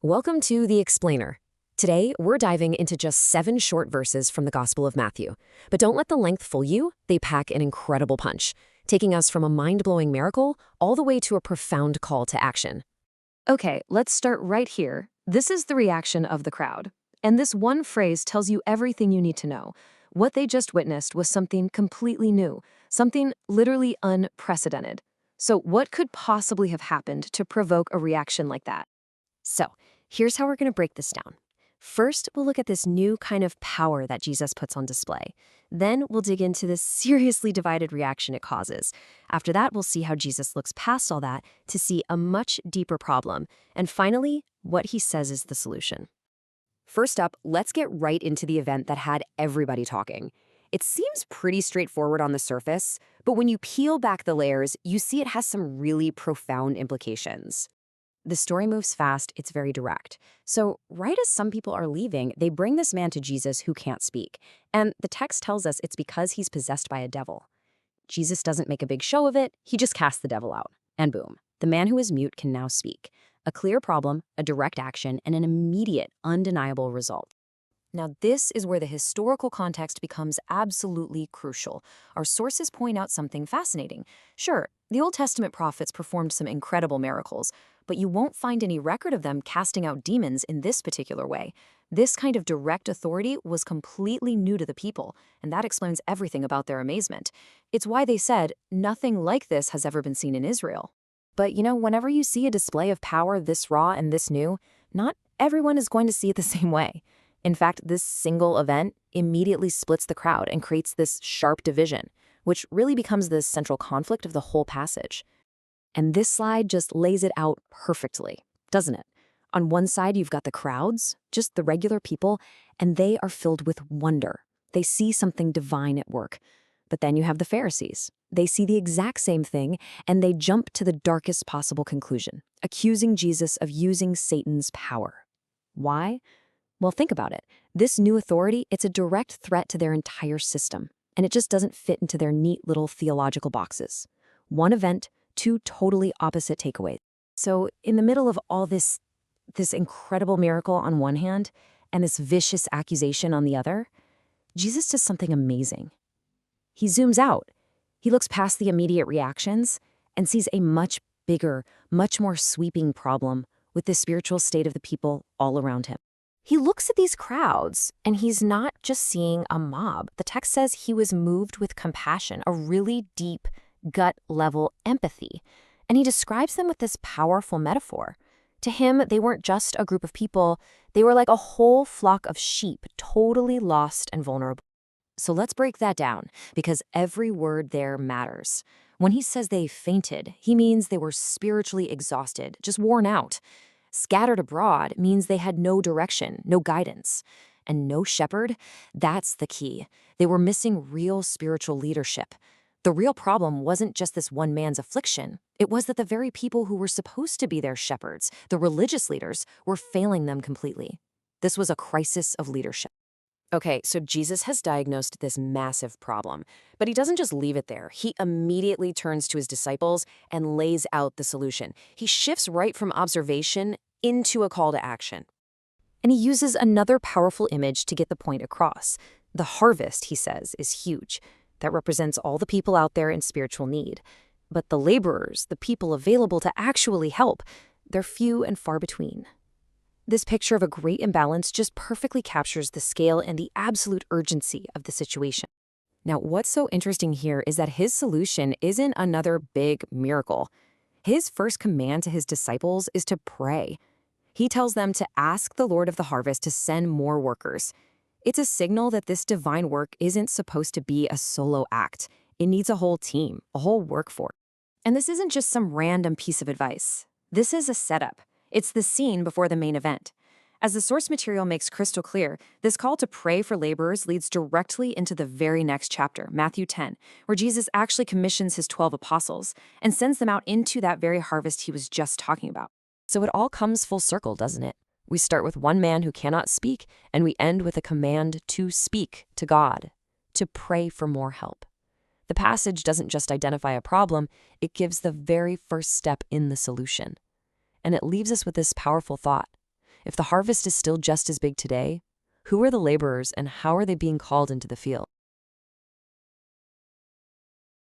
Welcome to The Explainer. Today, we're diving into just 7 short verses from the Gospel of Matthew. But don't let the length fool you, they pack an incredible punch, taking us from a mind-blowing miracle all the way to a profound call to action. Okay, let's start right here. This is the reaction of the crowd. And this one phrase tells you everything you need to know. What they just witnessed was something completely new, something literally unprecedented. So what could possibly have happened to provoke a reaction like that? So, here's how we're going to break this down. First, we'll look at this new kind of power that Jesus puts on display. Then, we'll dig into the seriously divided reaction it causes. After that, we'll see how Jesus looks past all that to see a much deeper problem. And finally, what he says is the solution. First up, let's get right into the event that had everybody talking. It seems pretty straightforward on the surface, but when you peel back the layers, you see it has some really profound implications. The story moves fast, it's very direct. So, right as some people are leaving, they bring this man to Jesus who can't speak. And the text tells us it's because he's possessed by a devil. Jesus doesn't make a big show of it, he just casts the devil out. And boom, the man who is mute can now speak. A clear problem, a direct action, and an immediate, undeniable result. Now, this is where the historical context becomes absolutely crucial. Our sources point out something fascinating. Sure, the Old Testament prophets performed some incredible miracles, but you won't find any record of them casting out demons in this particular way. This kind of direct authority was completely new to the people, and that explains everything about their amazement. It's why they said, nothing like this has ever been seen in Israel. But whenever you see a display of power this raw and this new, not everyone is going to see it the same way. In fact, this single event immediately splits the crowd and creates this sharp division, which really becomes the central conflict of the whole passage. And this slide just lays it out perfectly, doesn't it? On one side, you've got the crowds, just the regular people, and they are filled with wonder. They see something divine at work. But then you have the Pharisees. They see the exact same thing, and they jump to the darkest possible conclusion, accusing Jesus of using Satan's power. Why? Well, think about it. This new authority, it's a direct threat to their entire system, and it just doesn't fit into their neat little theological boxes. One event, 2 totally opposite takeaways. So in the middle of all this incredible miracle on one hand and this vicious accusation on the other, Jesus does something amazing. He zooms out. He looks past the immediate reactions and sees a much bigger, much more sweeping problem with the spiritual state of the people all around him. He looks at these crowds, and he's not just seeing a mob. The text says he was moved with compassion, a really deep, gut-level empathy. And he describes them with this powerful metaphor. To him, they weren't just a group of people. They were like a whole flock of sheep, totally lost and vulnerable. So let's break that down, because every word there matters. When he says they fainted, he means they were spiritually exhausted, just worn out. Scattered abroad means they had no direction, no guidance. And no shepherd, that's the key. They were missing real spiritual leadership. The real problem wasn't just this one man's affliction. It was that the very people who were supposed to be their shepherds, the religious leaders, were failing them completely. This was a crisis of leadership. Okay, so Jesus has diagnosed this massive problem, but he doesn't just leave it there. He immediately turns to his disciples and lays out the solution. He shifts right from observation into a call to action. And he uses another powerful image to get the point across. The harvest, he says, is huge. That represents all the people out there in spiritual need. But the laborers, the people available to actually help, they're few and far between. This picture of a great imbalance just perfectly captures the scale and the absolute urgency of the situation. Now, what's so interesting here is that his solution isn't another big miracle. His first command to his disciples is to pray. He tells them to ask the Lord of the harvest to send more workers. It's a signal that this divine work isn't supposed to be a solo act. It needs a whole team, a whole workforce. And this isn't just some random piece of advice. This is a setup. It's the scene before the main event. As the source material makes crystal clear, this call to pray for laborers leads directly into the very next chapter, Matthew 10, where Jesus actually commissions his 12 apostles and sends them out into that very harvest he was just talking about. So it all comes full circle, doesn't it? We start with one man who cannot speak, and we end with a command to speak to God, to pray for more help. The passage doesn't just identify a problem, it gives the very first step in the solution. And it leaves us with this powerful thought. If the harvest is still just as big today, who are the laborers and how are they being called into the field?